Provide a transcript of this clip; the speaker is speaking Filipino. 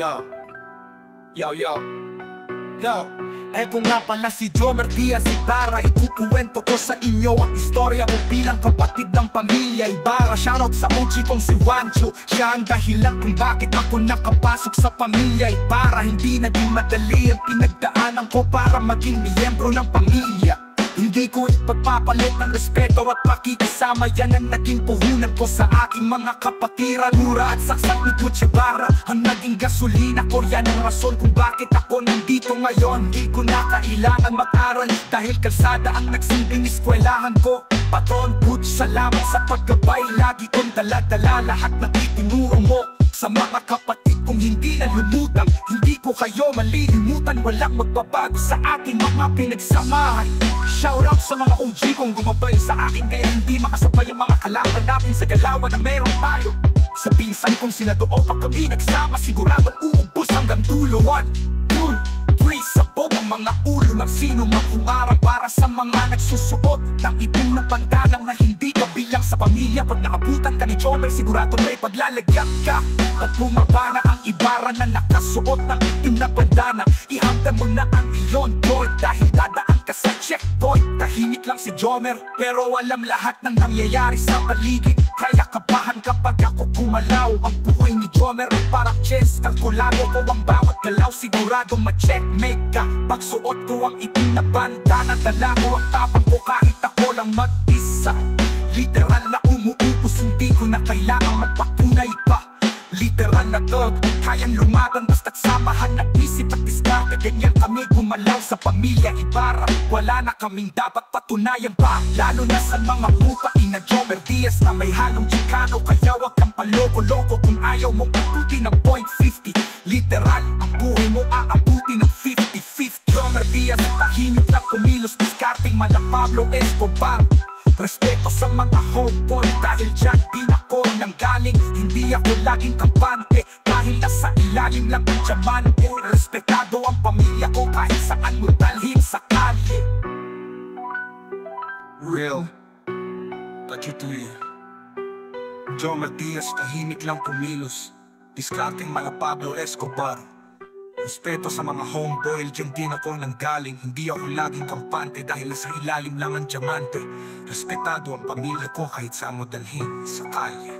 Yo, yo, yo, yo. Eto nga pala si Jomer Diaz Ibarra. Ikukuwento ko sa inyo ang istorya ko bilang kapatid ng pamilya Ibarra. Shoutout sa OG kong si Juancho. Siya ang dahilan kung bakit ako nakapasok sa pamilya Ibarra. Hindi naging madali ang pinagdaanan ko para maging miyembro ng pamilya. Hindi ko ipagpapalit ng respeto at pakikisama. Yan ang naging puhunan ko sa aking mga kapatiran. Mura at saksak ni Gucci Barra ang naging gasolina ko. Yan ang rason kung bakit ako nandito ngayon. Hindi ko na kailangan mag-aral dahil kalsada ang nagsilbing eskwelahan ko. Patron Butch, salamat sa paggabay. Lagi kong dala-dala lahat na itinuro mo. Sa mga kapatid kong hindi na lumutang, hindi ko kayo malilimutan. Walang magbabago sa ating mga pinagsamahan. Shoutout sa mga OG kong gumabay sa akin, kaya hindi makasabay ang mga kalaban natin sa galawan na meron tayo. Sa pinsan kong sinadoo pag kami nagsama, sigurado uubos hanggang dulo. 1, 2, 3, sabog ang mga ulo ng sino makumarang para sa mga nagsusuot ng itim na pandalang na hindi kabilang sa pamilya. Pag nakabutan ka ni Jomer, sigurado may paglalagyan ka. At bumaba na ang Ibarra na nakasuot ng itim na bandana. Ihamdan mo na ang iyon, boy, dahil dadaan ka sa checkpoint. Tahimik lang si Jomer, pero alam lahat ng nangyayari sa paligid. Kaya kabahan kapag ako kumalaw. Ang buhay ni Jomer ay parang chess. Kalkulado ko ang bawat galaw, sigurado ma-checkmate ka. Pagsuot ko ang itim na bandana, dala ko ang tapang ko kahit ako lang mag-isa. Literal na umuupos, hindi ko na kailangang magpatunay pa. Literal na dog, kayang lumaban basta't samahan ng isip at diskarte. Ganyan kami gumalaw sa pamilya Ibarra. Wala na kaming dapat patunayan pa, lalo na sa mga lupain na Jomer Diaz na may halong Chicano. Kaya wag kang paloko-loko kung ayaw mong abuti ng .50. Literal, ang buhay mo aabuti ng 50-50. Jomer Diaz, tahimik lang kumilos, diskarting mala Pablo Escobar. Respeto sa mga homeboy dahil dyan din ako nanggaling. Hindi ako laging kampante dahil nasa ilalim lang ang diamante. Respetado ang pamilya ko kahit saan mo dalhin sa kalye. Real, but you do it. Jomer Diaz, tahimik lang kumilos, diskarting mala Pablo Escobar. Respeto sa mga homeboy, dyan din ako nanggaling. Hindi ako laging kampante dahil nasa ilalim lang ang diamante. Respetado ang pamilya ko kahit saan mo dalhin sa kalye.